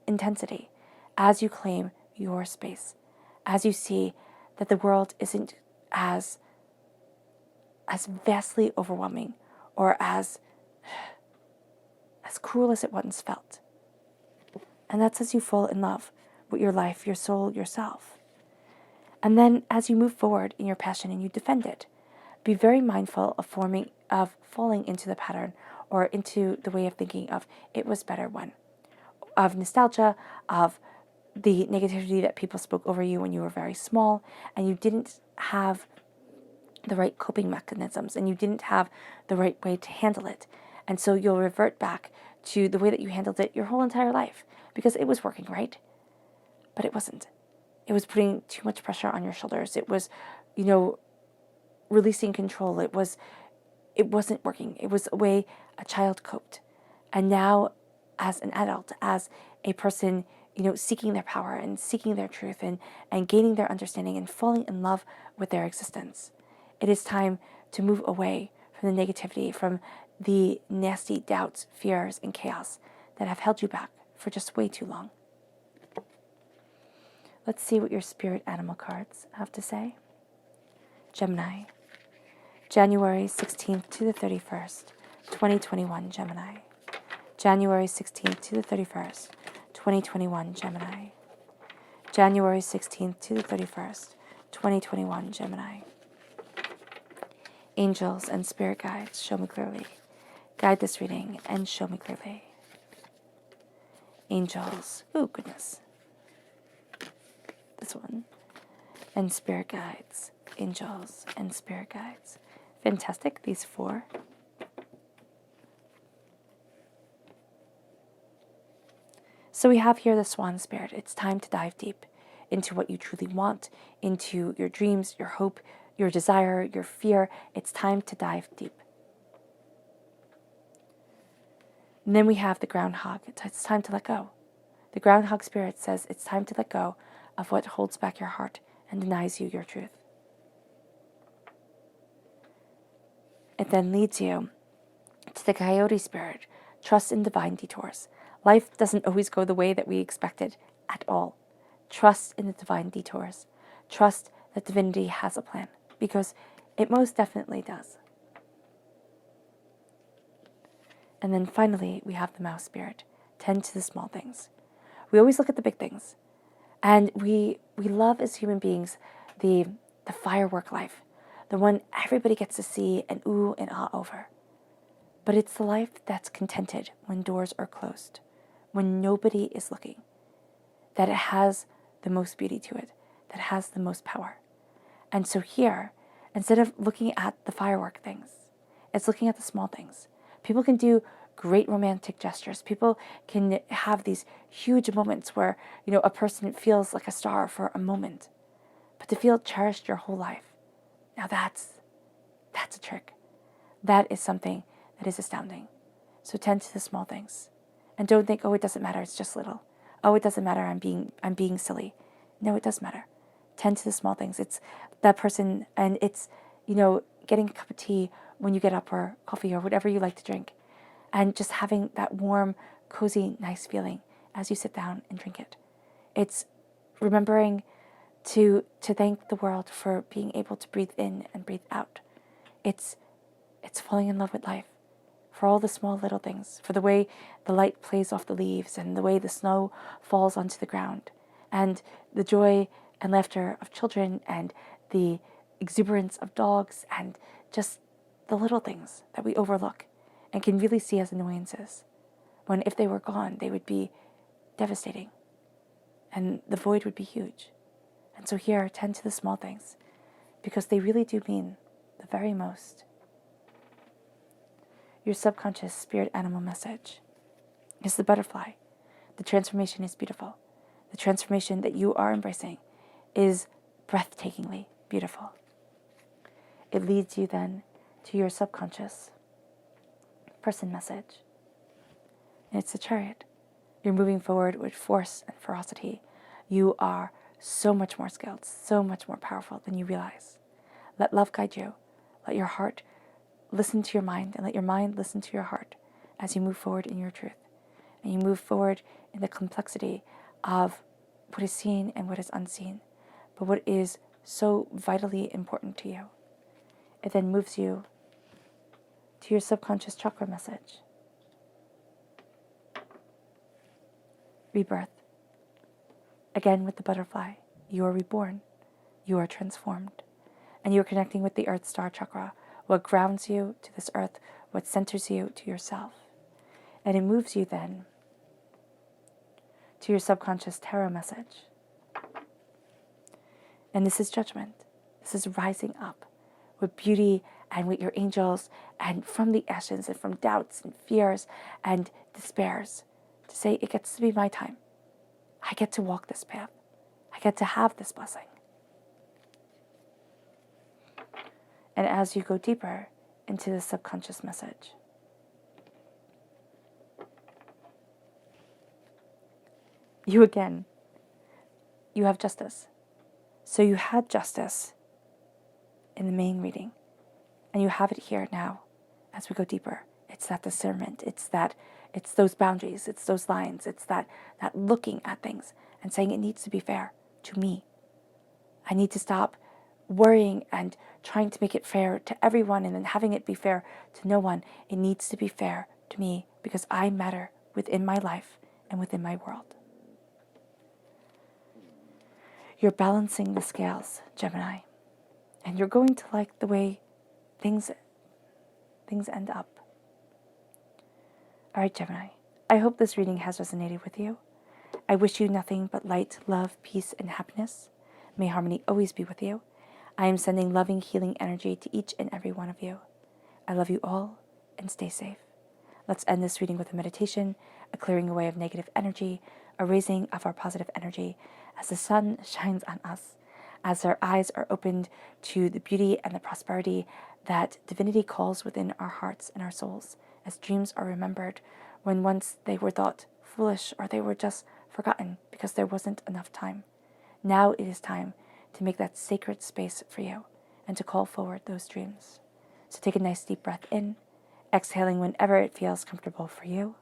intensity as you claim your space, as you see that the world isn't as vastly overwhelming or as cruel as it once felt. And that's as you fall in love with your life, your soul, yourself. And then as you move forward in your passion and you defend it, be very mindful of falling into the pattern or into the way of thinking of it was better when, of nostalgia, of the negativity that people spoke over you when you were very small and you didn't have the right coping mechanisms and you didn't have the right way to handle it. And so you'll revert back to the way that you handled it your whole entire life because it was working, right? But it wasn't. It was putting too much pressure on your shoulders. It was, releasing control. It wasn't working. It was a way a child coped. And now as an adult, as a person, seeking their power and seeking their truth and gaining their understanding and falling in love with their existence, it is time to move away from the negativity, from the nasty doubts, fears, and chaos that have held you back for just way too long. Let's see what your spirit animal cards have to say. Gemini, January 16th to the 31st, 2021, Gemini. January 16th to the 31st, 2021, Gemini. January 16th to the 31st, 2021, Gemini. Angels and spirit guides, show me clearly. Guide this reading and show me clearly. Angels, oh goodness. This one. And spirit guides, angels and spirit guides. Fantastic, these 4. So we have here the swan spirit. It's time to dive deep into what you truly want, into your dreams, your hope, your desire, your fear. It's time to dive deep. And then we have the groundhog. It's time to let go. The groundhog spirit says it's time to let go of what holds back your heart and denies you your truth. It then leads you to the coyote spirit. Trust in divine detours. Life doesn't always go the way that we expected at all. Trust in the divine detours. Trust that divinity has a plan, because it most definitely does. And then finally, we have the mouse spirit. Tend to the small things. We always look at the big things. And we love as human beings the firework life, the one everybody gets to see and ooh and ah over. But it's the life that's contented when doors are closed, when nobody is looking, that it has the most beauty to it, that has the most power. And so here, instead of looking at the firework things, it's looking at the small things. People can do great romantic gestures. People can have these huge moments where, a person feels like a star for a moment. But to feel cherished your whole life, now that's a trick. That is something that is astounding. So tend to the small things. And don't think, oh, it doesn't matter, it's just little. Oh, it doesn't matter, I'm being silly. No, it does matter. Tend to the small things. It's that person, and it's, getting a cup of tea when you get up, or coffee, or whatever you like to drink. And just having that warm, cozy, nice feeling as you sit down and drink it. It's remembering to thank the world for being able to breathe in and breathe out. It's falling in love with life, for all the small little things, for the way the light plays off the leaves and the way the snow falls onto the ground, and the joy and laughter of children and the exuberance of dogs, and just the little things that we overlook and can really see as annoyances, when if they were gone, they would be devastating and the void would be huge. And so here, tend to the small things, because they really do mean the very most. Your subconscious spirit animal message is the butterfly. The transformation is beautiful. The transformation that you are embracing is breathtakingly beautiful. It leads you then to your subconscious person message. And it's the chariot. You're moving forward with force and ferocity. You are so much more skilled, so much more powerful than you realize. Let love guide you. Let your heart listen to your mind, and let your mind listen to your heart as you move forward in your truth. And you move forward in the complexity of what is seen and what is unseen, but what is so vitally important to you. It then moves you to your subconscious chakra message. Rebirth. Again with the butterfly, you are reborn, you are transformed, and you are connecting with the Earth Star Chakra, what grounds you to this earth, what centers you to yourself. And it moves you then to your subconscious tarot message. And this is judgment. This is rising up with beauty and with your angels, and from the ashes and from doubts and fears and despairs, to say, it gets to be my time. I get to walk this path. I get to have this blessing. And as you go deeper into the subconscious message, you have justice. So you had justice in the main reading, and you have it here now as we go deeper. It's that discernment. It's those boundaries. It's those lines. It's that looking at things and saying it needs to be fair to me. I need to stop worrying and trying to make it fair to everyone and then having it be fair to no one. It needs to be fair to me because I matter within my life and within my world. You're balancing the scales, Gemini, and you're going to like the way things end up. All right, Gemini, I hope this reading has resonated with you. I wish you nothing but light, love, peace, and happiness. May harmony always be with you. I am sending loving, healing energy to each and every one of you. I love you all, and stay safe. Let's end this reading with a meditation, a clearing away of negative energy, a raising of our positive energy as the sun shines on us, as our eyes are opened to the beauty and the prosperity that divinity calls within our hearts and our souls, as dreams are remembered when once they were thought foolish or they were just forgotten because there wasn't enough time. Now it is time to make that sacred space for you and to call forward those dreams. So take a nice deep breath in, exhaling whenever it feels comfortable for you.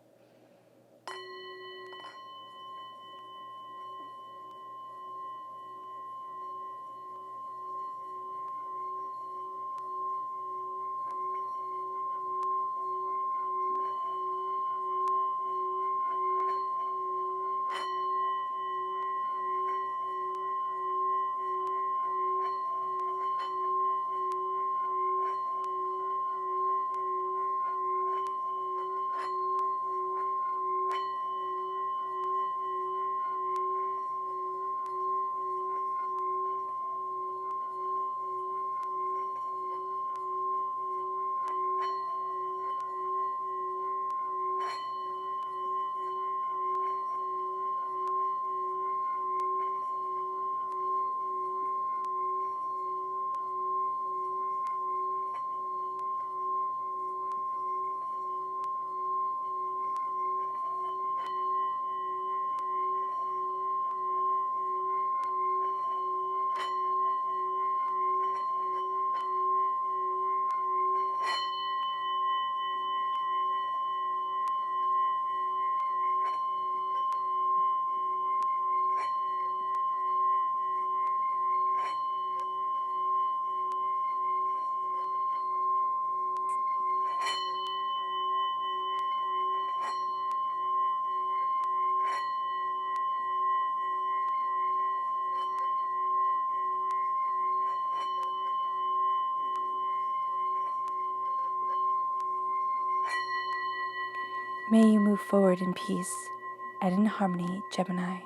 May you move forward in peace and in harmony, Gemini.